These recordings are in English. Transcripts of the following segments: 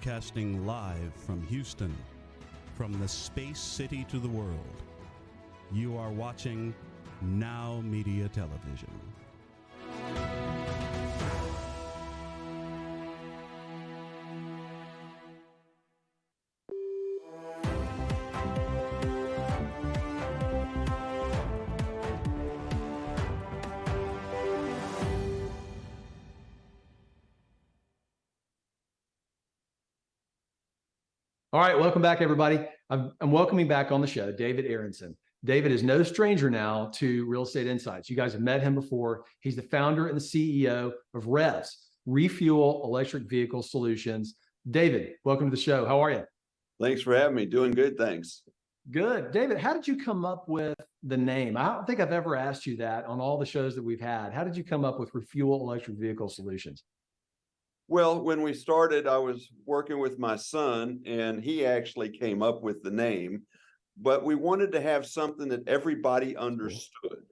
Broadcasting live from Houston, from the space city to the world. You are watching Now Media Television. All right, welcome back, everybody. I'm welcoming back on the show David Aaronson. David is no stranger now to Real Estate Insights. You guys have met him before. He's the founder and the CEO of REVS, Refuel Electric Vehicle Solutions. David, welcome to the show. How are you? Thanks for having me. Doing good, thanks. Good. David, how did you come up with the name? I don't think I've ever asked you that on all the shows that we've had. How did you come up with Refuel Electric Vehicle Solutions? Well, when we started, I was working with my son, and he actually came up with the name, but we wanted to have something that everybody understood.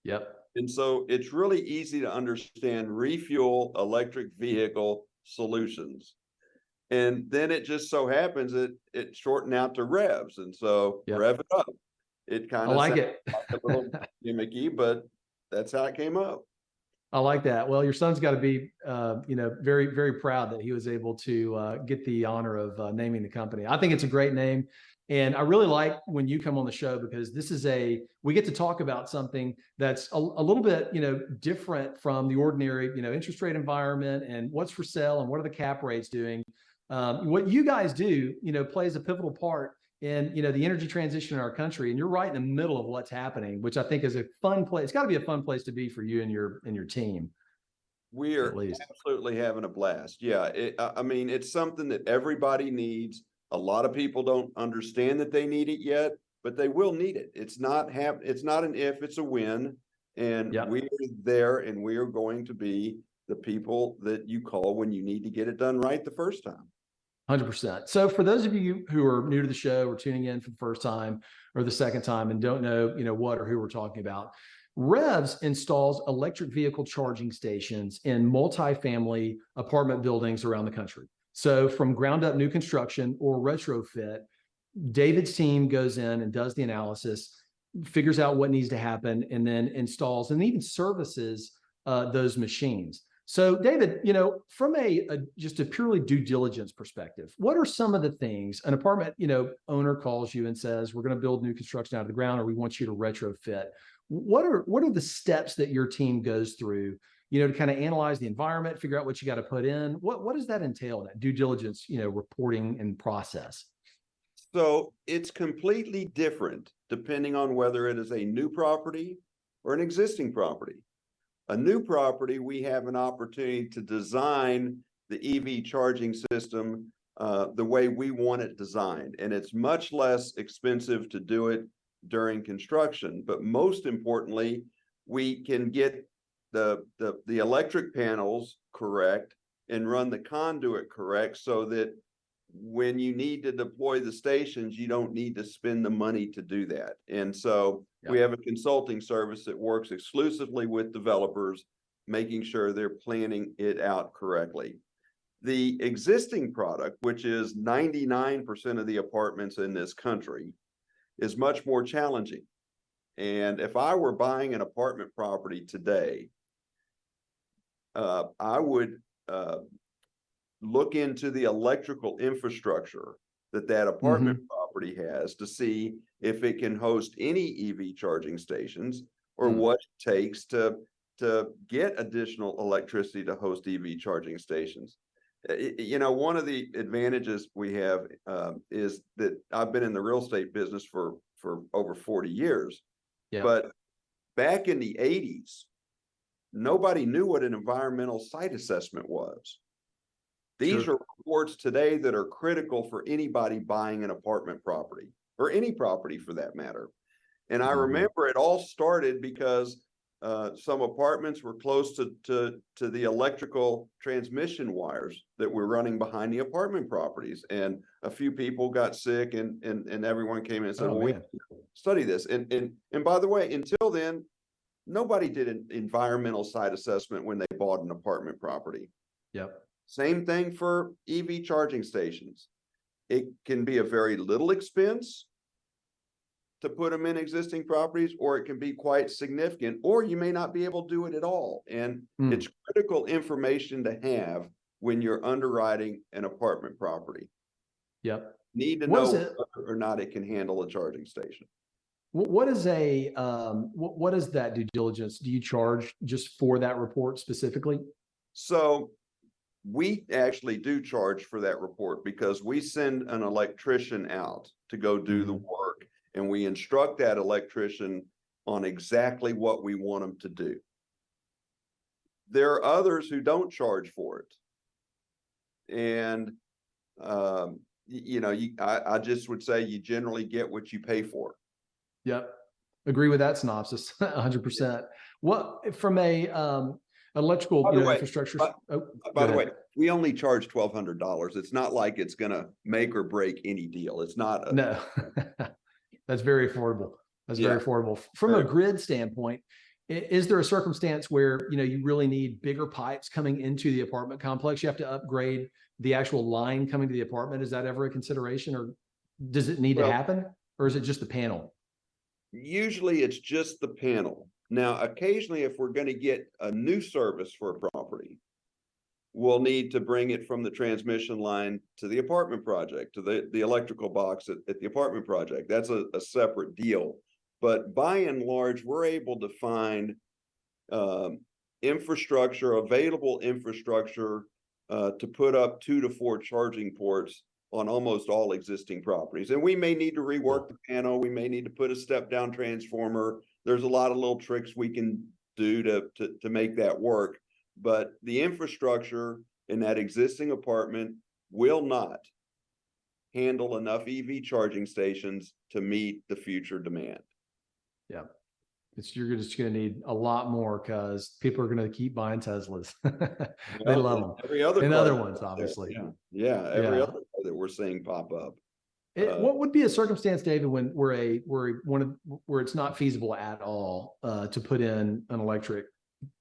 Yep. And so it's really easy to understand: Refuel Electric Vehicle Solutions. And then it just so happens that it shortened out to REVS. And so Rev it up. It kind of like it. Like a little gimmicky, but that's how it came up. I like that. Well, your son's got to be, very, very proud that he was able to get the honor of naming the company. I think it's a great name. And I really like when you come on the show, because we get to talk about something that's a little bit, different from the ordinary, interest rate environment and what's for sale and what are the cap rates doing. What you guys do, plays a pivotal part in, the energy transition in our country. And you're right in the middle of what's happening, which I think is a fun place. It's got to be a fun place to be for you and your team. We are absolutely having a blast. Yeah. It's something that everybody needs. A lot of people don't understand that they need it yet, but they will need it. It's not an if, it's a when. And we are there, and we are going to be the people that you call when you need to get it done right the first time. 100%. So for those of you who are new to the show or tuning in for the first time or the second time and don't know, what or who we're talking about, REVS installs electric vehicle charging stations in multifamily apartment buildings around the country. So from ground up new construction or retrofit, David's team goes in and does the analysis, figures out what needs to happen, and then installs and even services those machines. So David, from just a purely due diligence perspective, what are some of the things an apartment, owner calls you and says, we're going to build new construction out of the ground, or we want you to retrofit? What are the steps that your team goes through, to kind of analyze the environment, figure out what you got to put in? What does that entail, that due diligence, reporting and process? So it's completely different depending on whether it is a new property or an existing property. A new property, we have an opportunity to design the EV charging system the way we want it designed. And it's much less expensive to do it during construction. But most importantly, we can get the electric panels correct and run the conduit correct, so that when you need to deploy the stations, you don't need to spend the money to do that. And so we have a consulting service that works exclusively with developers, making sure they're planning it out correctly. The existing product, which is 99% of the apartments in this country, is much more challenging. And if I were buying an apartment property today, I would look into the electrical infrastructure that apartment property has to see if it can host any EV charging stations, or what it takes to get additional electricity to host EV charging stations. One of the advantages we have is that I've been in the real estate business for over 40 years. But back in the 80s, nobody knew what an environmental site assessment was. These are reports today that are critical for anybody buying an apartment property, or any property for that matter. And I remember it all started because some apartments were close to the electrical transmission wires that were running behind the apartment properties. And a few people got sick, and everyone came in and said, we study this. And by the way, until then, nobody did an environmental site assessment when they bought an apartment property. Same thing for EV charging stations. It can be a very little expense to put them in existing properties, or it can be quite significant, or you may not be able to do it at all. And it's critical information to have when you're underwriting an apartment property. Yep. Need to know whether or not it can handle a charging station. What is what is that due diligence? Do you charge just for that report specifically? So we actually do charge for that report because we send an electrician out to go do the work, and we instruct that electrician on exactly what we want them to do. There are others who don't charge for it. And, I just would say you generally get what you pay for. Yep. Agree with that synopsis. 100%. What from a, electrical infrastructure. By the way, we only charge $1,200. It's not like it's going to make or break any deal. It's not. No, that's very affordable. That's very affordable. From a grid standpoint, is there a circumstance where, you really need bigger pipes coming into the apartment complex? You have to upgrade the actual line coming to the apartment. Is that ever a consideration, or does it need to happen, or is it just the panel? Usually it's just the panel. Now, occasionally, if we're going to get a new service for a property, we'll need to bring it from the transmission line to the apartment project, to the electrical box at the apartment project. That's a separate deal. But by and large, we're able to find available infrastructure to put up 2 to 4 charging ports on almost all existing properties. And we may need to rework the panel. We may need to put a step down transformer. There's a lot of little tricks we can do to make that work. But the infrastructure in that existing apartment will not handle enough EV charging stations to meet the future demand. Yeah. You're just going to need a lot more because people are going to keep buying Teslas. They love them. Every other and other ones, obviously. Every other that we're seeing pop up. What would be a circumstance, David, when where it's not feasible at all to put in an electric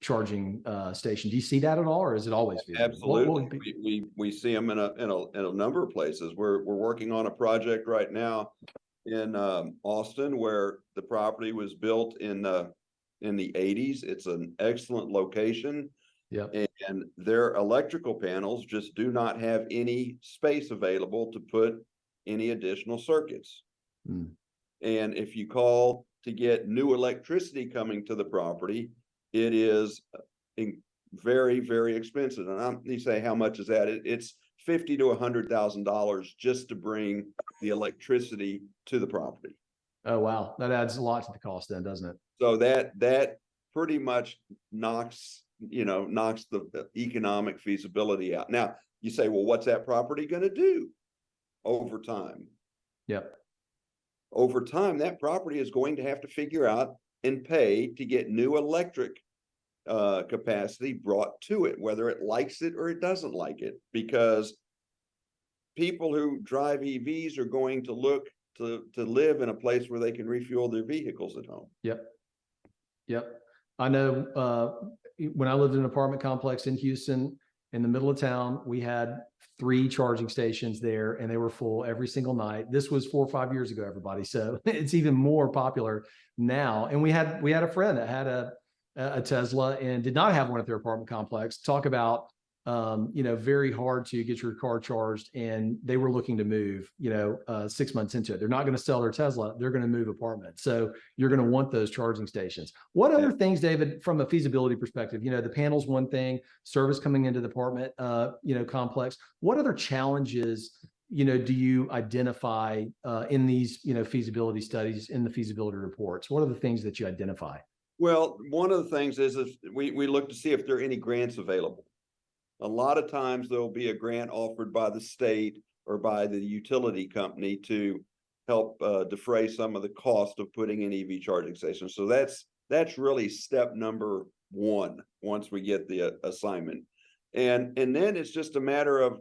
charging station? Do you see that at all, or is it always feasible? Absolutely. We see them in a number of places. We're working on a project right now in Austin, where the property was built in the 80s. It's an excellent location. Yeah. And their electrical panels just do not have any space available to put any additional circuits. And if you call to get new electricity coming to the property, it is very, very expensive. And you say, how much is that? It's $50,000 to $100,000 just to bring the electricity to the property. Oh, wow. That adds a lot to the cost then, doesn't it? So that pretty much knocks the economic feasibility out. Now you say, well, what's that property going to do over time? Yep. Over time, that property is going to have to figure out and pay to get new electric capacity brought to it, whether it likes it or it doesn't like it, because people who drive EVs are going to look to live in a place where they can refuel their vehicles at home. Yep. I know when I lived in an apartment complex in Houston, in the middle of town, we had 3 charging stations there, and they were full every single night. This was 4 or 5 years ago, everybody. So it's even more popular now. And we had a friend that had a Tesla and did not have one at their apartment complex. Talk about very hard to get your car charged, and they were looking to move 6 months into it. They're not going to sell their Tesla, they're going to move apartments. So you're going to want those charging stations. What other things, David, from a feasibility perspective, the panel's one thing, service coming into the apartment complex, what other challenges do you identify in these feasibility studies, in the feasibility reports? What are the things that you identify? Well, one of the things is we look to see if there are any grants available. A lot of times there'll be a grant offered by the state or by the utility company to help defray some of the cost of putting in EV charging stations. So that's really step number 1 once we get the assignment. And then it's just a matter of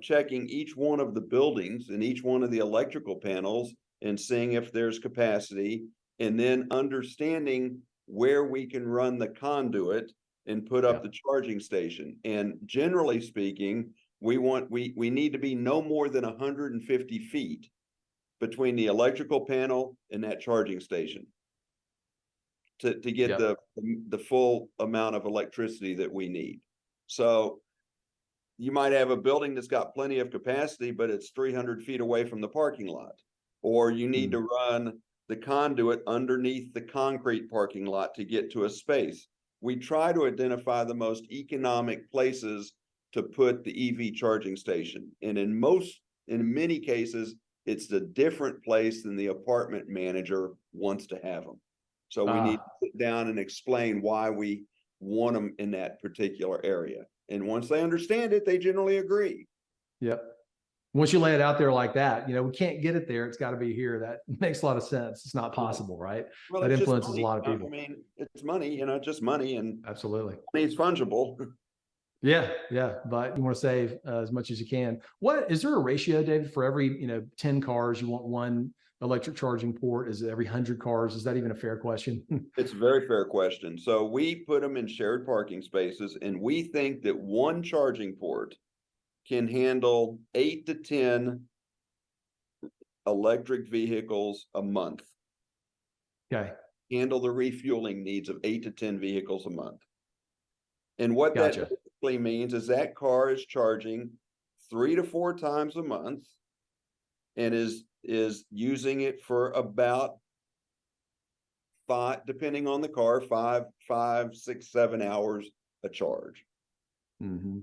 checking each one of the buildings and each one of the electrical panels and seeing if there's capacity, and then understanding where we can run the conduit and put up the charging station. And generally speaking, we need to be no more than 150 feet between the electrical panel and that charging station to get the full amount of electricity that we need. So you might have a building that's got plenty of capacity, but it's 300 feet away from the parking lot, or you need to run the conduit underneath the concrete parking lot to get to a space. We try to identify the most economic places to put the EV charging station. And in many cases, it's a different place than the apartment manager wants to have them. So we need to sit down and explain why we want them in that particular area. And once they understand it, they generally agree. Yep. Once you lay it out there like that, we can't get it there. It's got to be here. That makes a lot of sense. It's not possible, right? Well, that influences a lot of people. I mean, it's money, just money, and absolutely, money's fungible. Yeah. But you want to save as much as you can. What is there a ratio, David, for every 10 cars, you want one electric charging port? Is it every 100 cars? Is that even a fair question? It's a very fair question. So we put them in shared parking spaces, and we think that one charging port can handle 8 to 10 electric vehicles a month. Okay. Handle the refueling needs of 8 to 10 vehicles a month. And what that basically means is that car is charging 3 to 4 times a month and is using it for about 5, depending on the car, 5, 6, 7 hours a charge. Mm-hmm.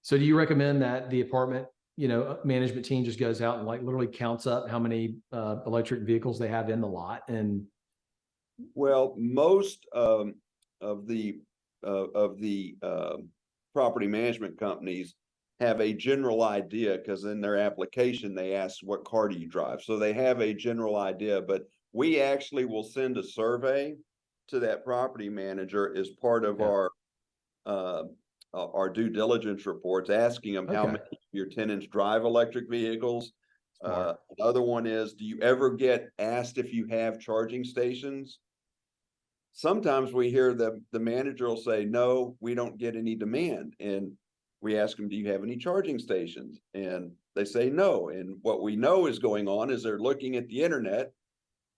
So do you recommend that the apartment, management team just goes out and literally counts up how many electric vehicles they have in the lot? And well, most of the property management companies have a general idea, because in their application they ask, what car do you drive? So they have a general idea, but we actually will send a survey to that property manager as part of our due diligence reports, asking them how many of your tenants drive electric vehicles. Another one is, do you ever get asked if you have charging stations? Sometimes we hear the manager will say, no, we don't get any demand. And we ask them, do you have any charging stations? And they say no. And what we know is going on is they're looking at the internet.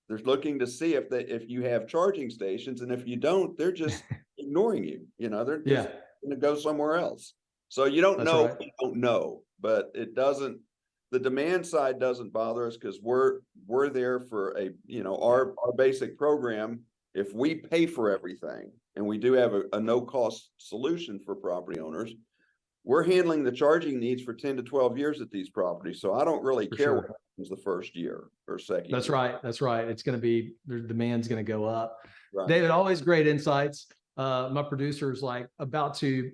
They're looking to see if you have charging stations. And if you don't, they're just ignoring you. They're just going to go somewhere else. So you don't know, right. You don't know, but it doesn't, the demand side doesn't bother us, because we're there for our basic program. If we pay for everything, and we do have a no cost solution for property owners, we're handling the charging needs for 10 to 12 years at these properties. So I don't really care what happens the first year or second year. That's right. It's going to be, the demand's going to go up. Right. David, always great insights. My producer's about to,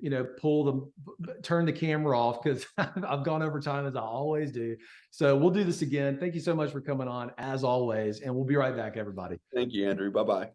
turn the camera off, because I've gone over time, as I always do. So we'll do this again. Thank you so much for coming on, as always. And we'll be right back, everybody. Thank you, Andrew. Bye-bye.